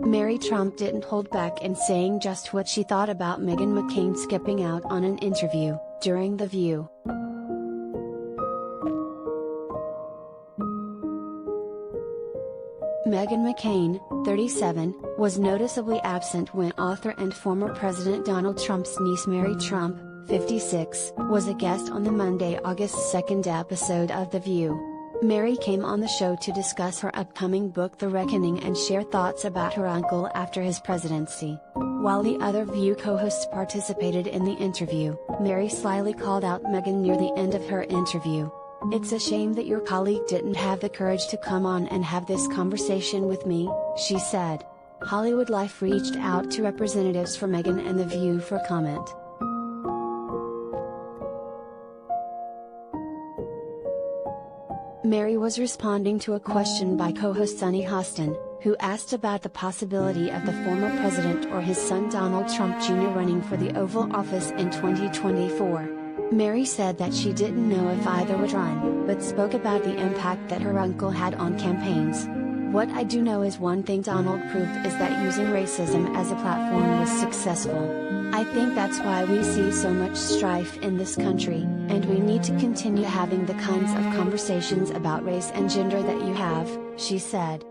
Mary Trump didn't hold back in saying just what she thought about Meghan McCain skipping out on an interview during The View. Meghan McCain, 37, was noticeably absent when author and former President Donald Trump's niece Mary Trump, 56, was a guest on the Monday, August 2 episode of The View. Mary came on the show to discuss her upcoming book The Reckoning and share thoughts about her uncle after his presidency. While the other View co-hosts participated in the interview, Mary slyly called out Meghan near the end of her interview. "It's a shame that your colleague didn't have the courage to come on and have this conversation with me," she said. HollywoodLife reached out to representatives for Meghan and The View for comment. Mary was responding to a question by co-host Sunny Hostin, who asked about the possibility of the former president or his son Donald Trump Jr. running for the Oval Office in 2024. Mary said that she didn't know if either would run, but spoke about the impact that her uncle had on campaigns. "What I do know is one thing Donald proved is that using racism as a platform was successful. I think that's why we see so much strife in this country, and we need to continue having the kinds of conversations about race and gender that you have," she said.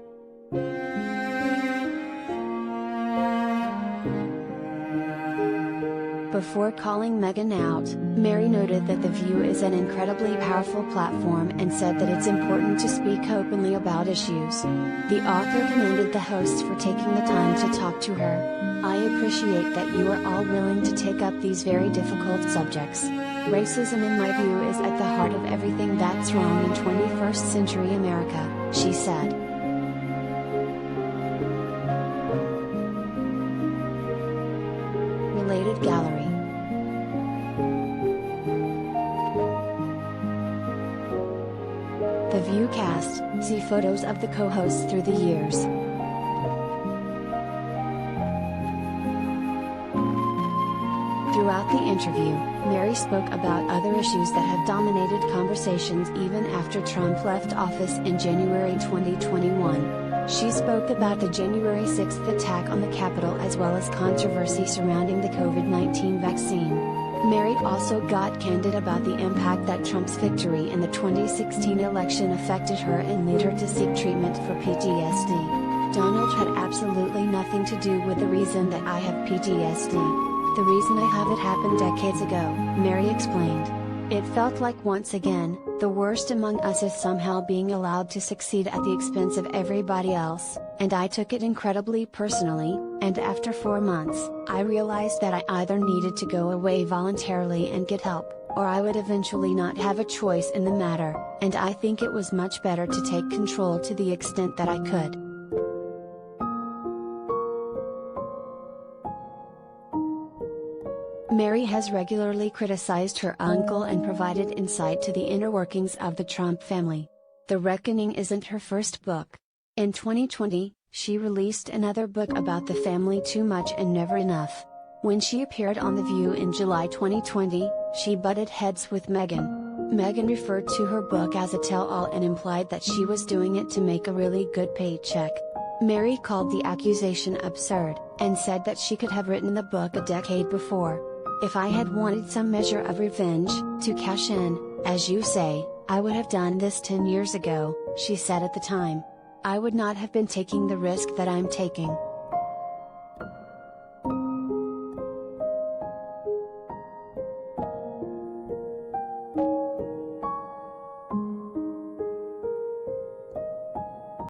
Before calling Meghan out, Mary noted that The View is an incredibly powerful platform and said that it's important to speak openly about issues. The author commended the hosts for taking the time to talk to her. "I appreciate that you are all willing to take up these very difficult subjects. Racism in my view is at the heart of everything that's wrong in 21st century America," she said. Related gallery. The View cast, see photos of the co-hosts through the years. Throughout the interview, Mary spoke about other issues that have dominated conversations even after Trump left office in January 2021. She spoke about the January 6 attack on the Capitol as well as controversy surrounding the COVID-19 vaccine. Mary also got candid about the impact that Trump's victory in the 2016 election affected her and led her to seek treatment for PTSD. "Donald had absolutely nothing to do with the reason that I have PTSD. The reason I have it happened decades ago," Mary explained. "It felt like once again, the worst among us is somehow being allowed to succeed at the expense of everybody else, and I took it incredibly personally, and after 4 months, I realized that I either needed to go away voluntarily and get help, or I would eventually not have a choice in the matter, and I think it was much better to take control to the extent that I could." Mary has regularly criticized her uncle and provided insight to the inner workings of the Trump family. The Reckoning isn't her first book. In 2020, she released another book about the family, Too Much and Never Enough. When she appeared on The View in July 2020, she butted heads with Meghan. Meghan referred to her book as a tell-all and implied that she was doing it to make a really good paycheck. Mary called the accusation absurd, and said that she could have written the book a decade before. "If I had wanted some measure of revenge, to cash in, as you say, I would have done this 10 years ago," she said at the time. "I would not have been taking the risk that I'm taking."